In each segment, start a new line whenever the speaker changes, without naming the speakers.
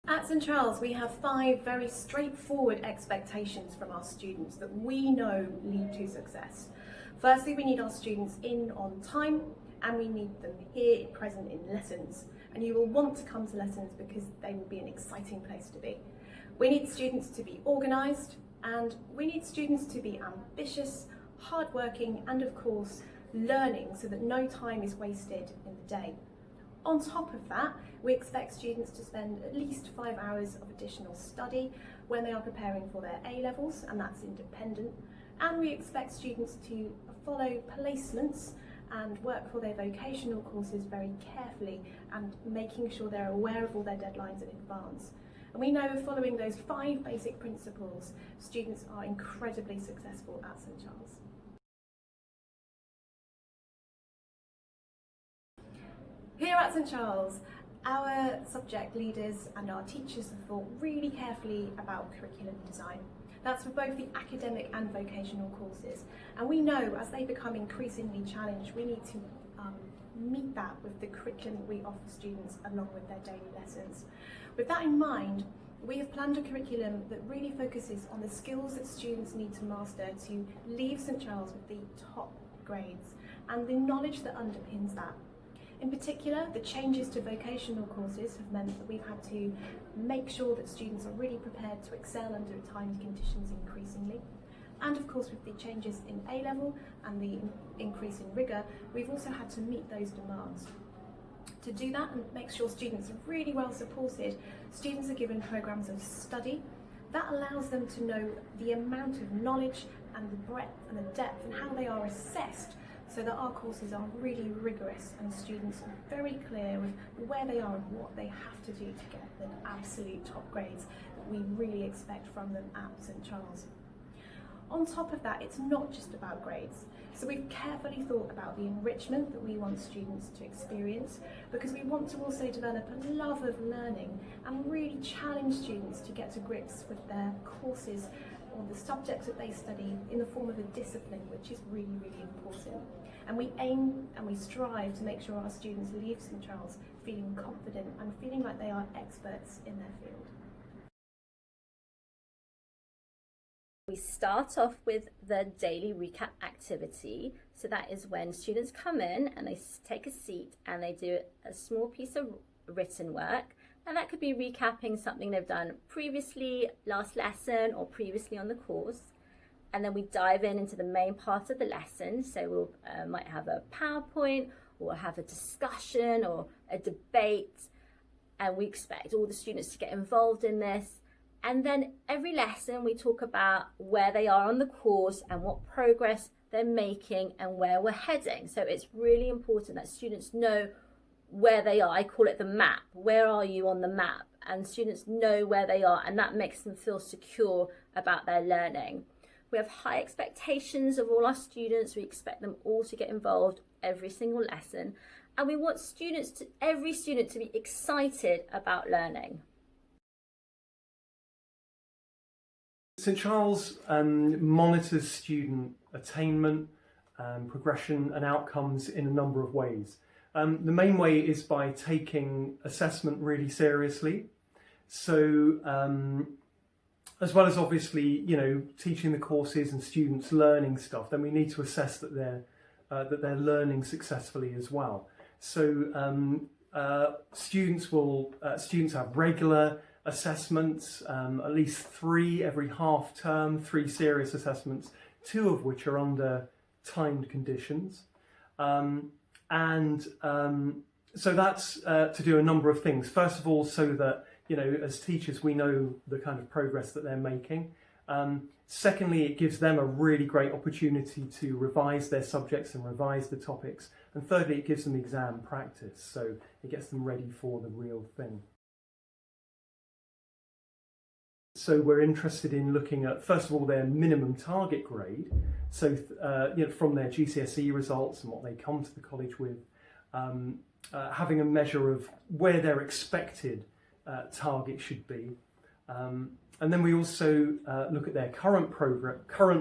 At St Charles, we have 5 very straightforward expectations from our students that we know lead to success. Firstly, we need our students in on time, and we need them here present in lessons. And you will want to come to lessons because they will be an exciting place to be. We need students to be organised, and we need students to be ambitious, hardworking, and of course, learning so that no time is wasted in the day. On top of that, we expect students to spend at least 5 hours of additional study when they are preparing for their A-levels, and that's independent. And we expect students to follow placements and work for their vocational courses very carefully and making sure they're aware of all their deadlines in advance. And we know following those 5 basic principles, students are incredibly successful at St Charles. Here at St Charles, our subject leaders and our teachers have thought really carefully about curriculum design. That's for both the academic and vocational courses. And we know as they become increasingly challenged, we need to meet that with the curriculum that we offer students along with their daily lessons. With that in mind, we have planned a curriculum that really focuses on the skills that students need to master to leave St Charles with the top grades and the knowledge that underpins that. In particular, the changes to vocational courses have meant that we've had to make sure that students are really prepared to excel under timed conditions increasingly. And of course, with the changes in A-level and the increase in rigour, we've also had to meet those demands. To do that and make sure students are really well supported, students are given programmes of study. That allows them to know the amount of knowledge and the breadth and the depth and how they are assessed, so that our courses are really rigorous and students are very clear with where they are and what they have to do to get the absolute top grades that we really expect from them at St Charles. On top of that, it's not just about grades. So we've carefully thought about the enrichment that we want students to experience, because we want to also develop a love of learning and really challenge students to get to grips with their courses or the subjects that they study in the form of a discipline, which is really, really important. And we aim and we strive to make sure our students leave St Charles feeling confident and feeling like they are experts in their field.
We start off with the daily recap activity. So that is when students come in and they take a seat and they do a small piece of written work. And that could be recapping something they've done previously, last lesson, or previously on the course. And then we dive into the main part of the lesson. So we'll might have a PowerPoint, or we'll have a discussion or a debate. And we expect all the students to get involved in this. And then every lesson we talk about where they are on the course and what progress they're making and where we're heading. So it's really important that students know where they are. I call it the map. Where are you on the map? And students know where they are, and that makes them feel secure about their learning. We have high expectations of all our students. We expect them all to get involved every single lesson. And we want every student to be excited about learning.
St Charles monitors student attainment, progression and outcomes in a number of ways. The main way is by taking assessment really seriously. So as well as obviously, teaching the courses and students learning stuff, then we need to assess that they're learning successfully as well. So students have regular assessments, at least 3 every half term, 3 serious assessments, 2 of which are under timed conditions. So that's to do a number of things. First of all, so that, as teachers, we know the kind of progress that they're making. Secondly, it gives them a really great opportunity to revise their subjects and revise the topics. And thirdly, it gives them exam practice. So it gets them ready for the real thing. So we're interested in looking at, first of all, their minimum target grade. So from their GCSE results and what they come to the college with, having a measure of where their expected target should be. And then we also look at their current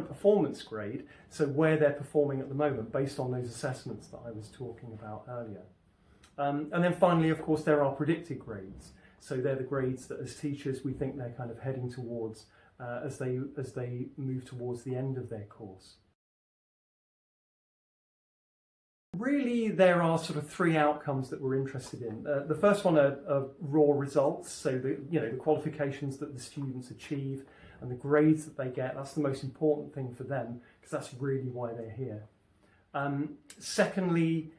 performance grade, so where they're performing at the moment based on those assessments that I was talking about earlier. And then finally, of course, there are predicted grades. So they're the grades that as teachers we think they're kind of heading towards as they move towards the end of their course. Really, there are sort of three outcomes that we're interested in. The first one are raw results, so the qualifications that the students achieve and the grades that they get. That's the most important thing for them because that's really why they're here. Secondly,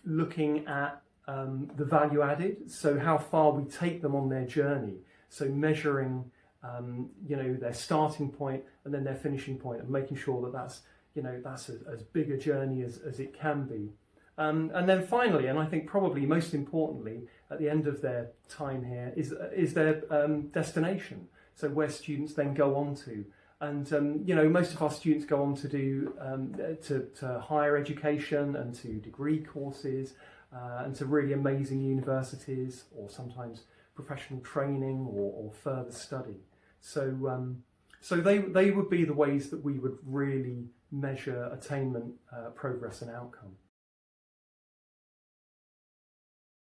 looking at the value added, so how far we take them on their journey. So measuring, their starting point and then their finishing point, and making sure that that's as big a journey as it can be. And then finally, and I think probably most importantly, at the end of their time here is their destination. So where students then go on to. And most of our students go on to do to higher education and to degree courses and to really amazing universities, or sometimes professional training or further study. So they would be the ways that we would really measure attainment, progress and outcome.